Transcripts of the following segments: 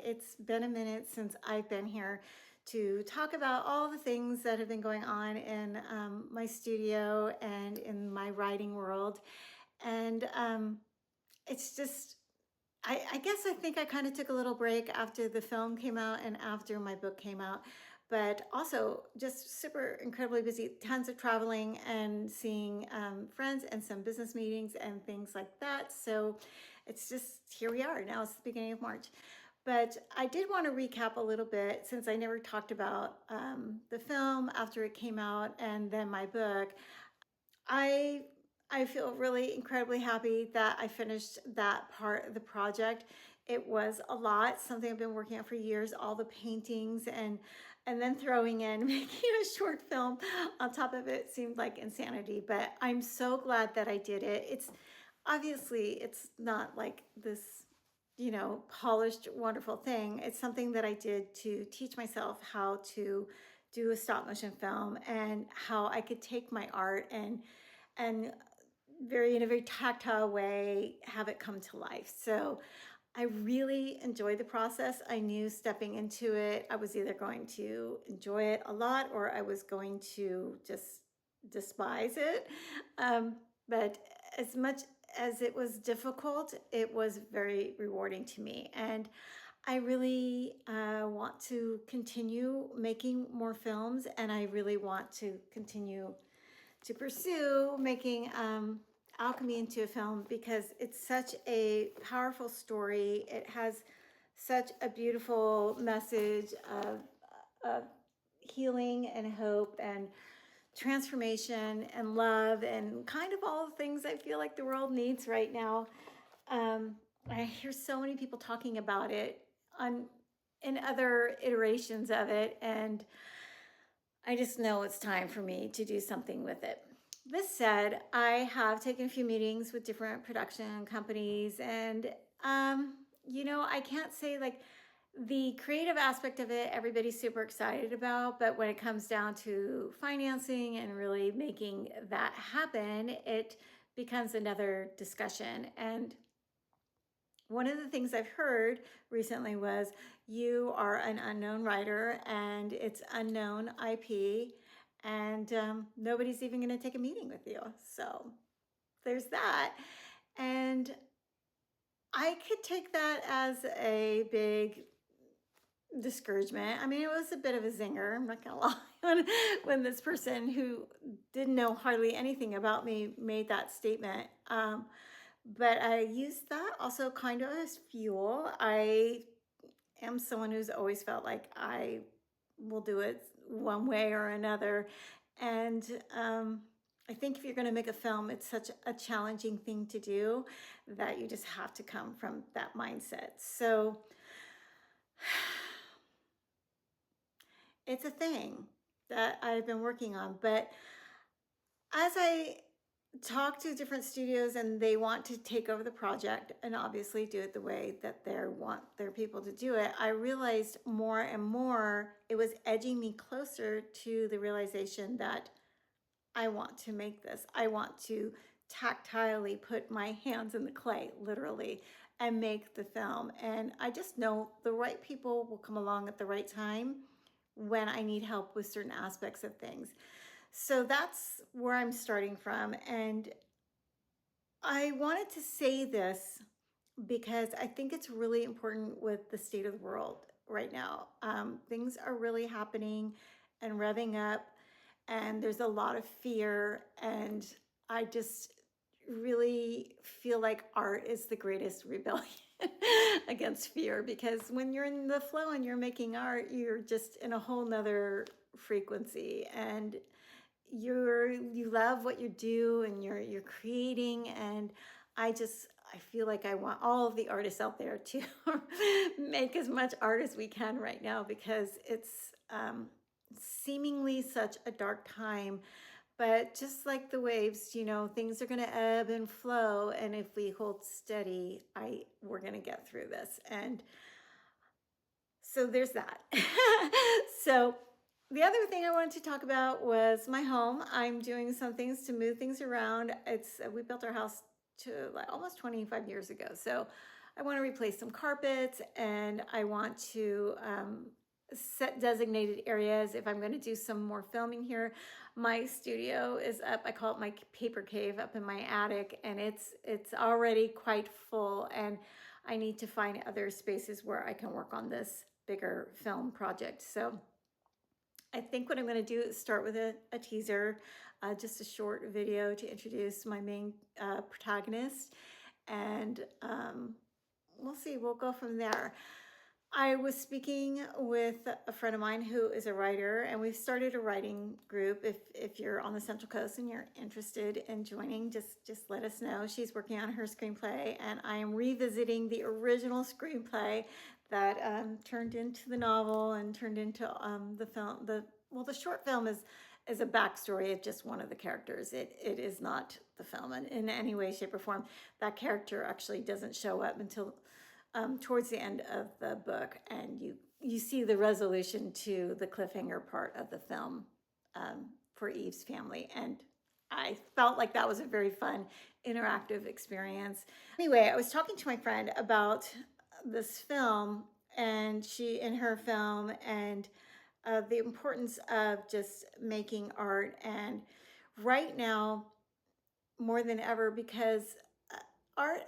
It's been a minute since I've been here to talk about all the things that have been going on in my studio and in my writing world. And it's just, I guess I think I kind of took a little break after the film came out and after my book came out, but also just super incredibly busy, tons of traveling and seeing friends and some business meetings and things like that. So it's just, here we are. Now it's the beginning of March. But I did want to recap a little bit since I never talked about the film after it came out and then my book. I I feel really incredibly happy that I finished that part of the project. It was a lot, something I've been working on for years, all the paintings and then throwing in making a short film on top of it seemed like insanity, but I'm so glad that I did it. It's obviously it's not like this, polished wonderful thing. It's something that I did to teach myself how to do a stop motion film and how I could take my art and in a very tactile way have it come to life. So I really enjoyed the process. I knew stepping into it, I was either going to enjoy it a lot or I was going to just despise it. But as much as it was difficult, it was very rewarding to me. And I really want to continue making more films, and I really want to continue to pursue making alchemy into a film because it's such a powerful story. It has such a beautiful message of healing and hope and transformation and love and kind of all the things I feel like the world needs right now. Um, I hear so many people talking about it on in other iterations of it, and I just know it's time for me to do something with it. This said, I have taken a few meetings with different production companies, and I can't say like the creative aspect of it, everybody's super excited about, but when it comes down to financing and really making that happen, it becomes another discussion. And one of the things I've heard recently was you are an unknown writer and it's unknown IP, and nobody's even going to take a meeting with you. So there's that. And I could take that as a big discouragement. I mean, it was a bit of a zinger, I'm not gonna lie, when this person who didn't know hardly anything about me made that statement. But I used that also kind of as fuel. I am someone who's always felt like I will do it one way or another. And I think if you're going to make a film, it's such a challenging thing to do that you just have to come from that mindset. So it's a thing that I've been working on. But as I talk to different studios and they want to take over the project and obviously do it the way that they want their people to do it, I realized more and more it was edging me closer to the realization that I want to make this. I want to tactilely put my hands in the clay, literally, and make the film. And I just know the right people will come along at the right time when I need help with certain aspects of things. So that's where I'm starting from. And I wanted to say this because I think it's really important with the state of the world right now. Things are really happening and revving up, and there's a lot of fear. And I just really feel like art is the greatest rebellion against fear, because when you're in the flow and you're making art, you're just in a whole nother frequency, and you love what you do and you're creating. And I feel like I want all of the artists out there to make as much art as we can right now, because it's seemingly such a dark time. But just like the waves, things are going to ebb and flow, and if we hold steady, we're going to get through this. And so there's that. So the other thing I wanted to talk about was my home. I'm doing some things to move things around. We built our house to like almost 25 years ago. So I want to replace some carpets, and I want to set designated areas if I'm going to do some more filming here. My studio is up. I call it my paper cave up in my attic, and it's already quite full, and I need to find other spaces where I can work on this bigger film project. So I think what I'm going to do is start with a teaser, just a short video to introduce my main protagonist, and we'll see. We'll go from there. I was speaking with a friend of mine who is a writer, and we've started a writing group. If you're on the Central Coast and you're interested in joining, just let us know. She's working on her screenplay, and I am revisiting the original screenplay that turned into the novel and turned into the film. The short film is a backstory of just one of the characters. It is not the film in any way, shape, or form. That character actually doesn't show up until towards the end of the book, and you see the resolution to the cliffhanger part of the film for Eve's family. And I felt like that was a very fun, interactive experience. Anyway, I was talking to my friend about this film, and she in her film, and the importance of just making art. And right now, more than ever, because art,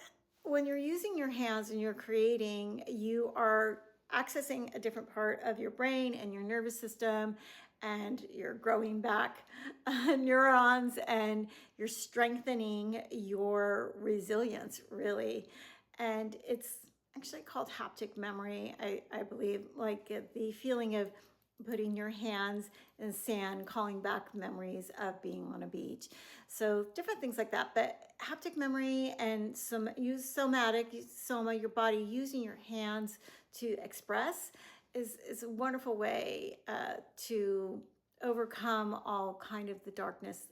when you're using your hands and you're creating, you are accessing a different part of your brain and your nervous system, and you're growing back neurons, and you're strengthening your resilience, really. And it's actually called haptic memory, I believe, like the feeling of putting your hands in sand, calling back memories of being on a beach. So different things like that. But haptic memory and soma, your body using your hands to express is a wonderful way to overcome all kind of the darkness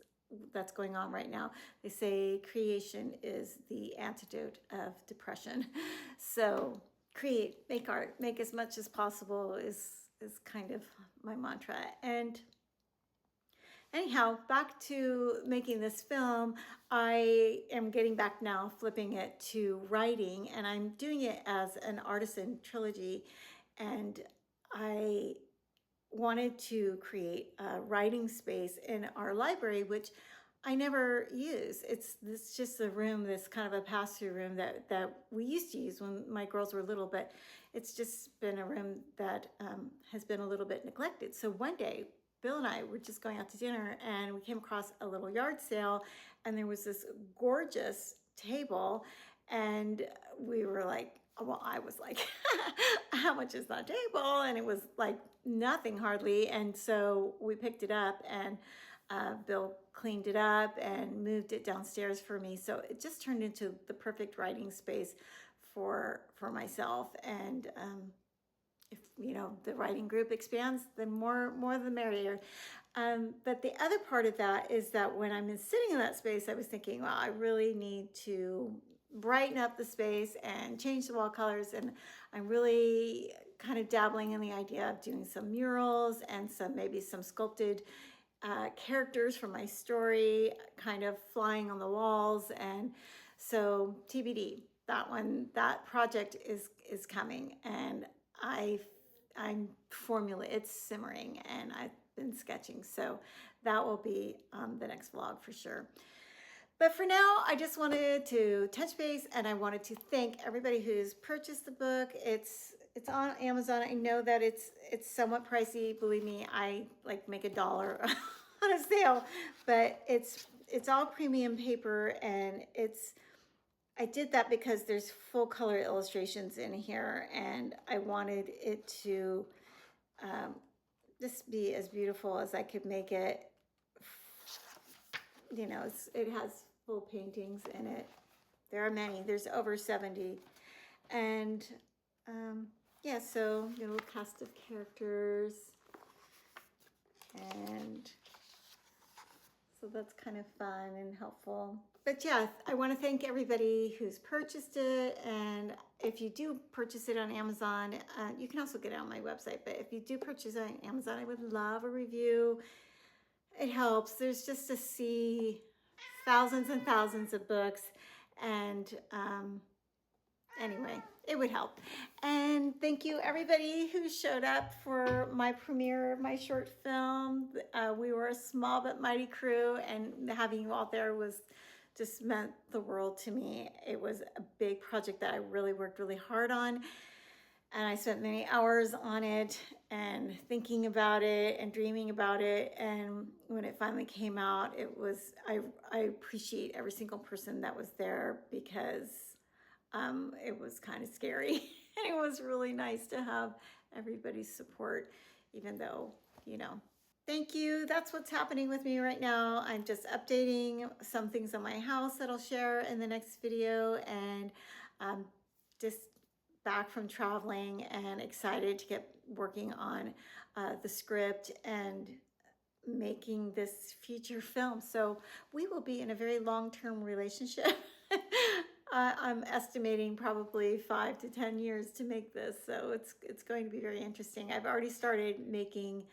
that's going on right now. They say creation is the antidote of depression. So create, make art, make as much as possible is kind of my mantra. And anyhow, back to making this film. I am getting back now, flipping it to writing, and I'm doing it as an artisan trilogy. And I wanted to create a writing space in our library, which I never use. It's just a room, this kind of a pass-through room that we used to use when my girls were little, but it's just been a room that has been a little bit neglected. So one day, Bill and I were just going out to dinner, and we came across a little yard sale, and there was this gorgeous table, and we were like, well, I was like, how much is that table? And it was like nothing hardly. And so we picked it up, and Bill cleaned it up and moved it downstairs for me. So it just turned into the perfect writing space for myself. And if the writing group expands, then more the merrier. But the other part of that is that when I'm sitting in that space, I was thinking, well, I really need to brighten up the space and change the wall colors. And I'm really kind of dabbling in the idea of doing some murals and maybe some sculpted characters from my story kind of flying on the walls. And so TBD, that project is coming, and I'm it's simmering, and I've been sketching. So that will be the next vlog for sure. But for now, I just wanted to touch base, and I wanted to thank everybody who's purchased the book. It's on Amazon. I know that it's somewhat pricey. Believe me, I like make $1 on a sale, but it's all premium paper, and I did that because there's full color illustrations in here, and I wanted it to just be as beautiful as I could make it. It has full paintings in it. There are many. There's over 70. And yeah, so little cast of characters. And so that's kind of fun and helpful. But yeah, I want to thank everybody who's purchased it. And if you do purchase it on Amazon, you can also get it on my website. But if you do purchase it on Amazon, I would love a review. It helps. There's just to see thousands and thousands of books. And anyway, it would help. And thank you everybody who showed up for my premiere of my short film. We were a small but mighty crew, and having you all there was just meant the world to me. It was a big project that I really worked really hard on, and I spent many hours on it and thinking about it and dreaming about it. And when it finally came out, I appreciate every single person that was there, because it was kind of scary. And it was really nice to have everybody's support, even though, you know. Thank you. That's what's happening with me right now. I'm just updating some things on my house that I'll share in the next video, and just back from traveling and excited to get working on the script and making this feature film. So we will be in a very long-term relationship. I'm estimating probably 5 to 10 years to make this, so it's going to be very interesting. I've already started making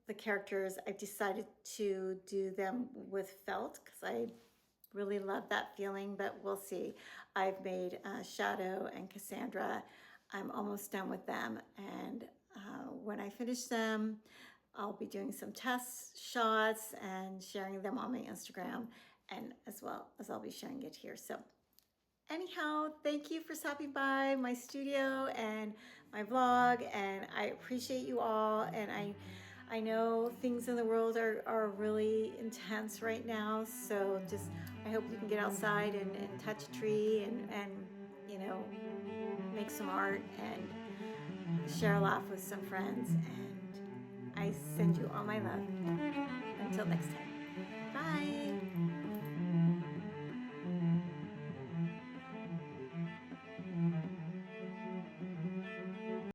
the characters. I've decided to do them with felt because I really love that feeling, but we'll see. I've made Shadow and Cassandra. I'm almost done with them, and when I finish them, I'll be doing some test shots and sharing them on my Instagram, and as well as I'll be sharing it here. So anyhow, thank you for stopping by my studio and my vlog, and I appreciate you all. And I know things in the world are really intense right now, so just I hope you can get outside and touch a tree and you know, make some art and share a laugh with some friends. And I send you all my love. Until next time. Bye.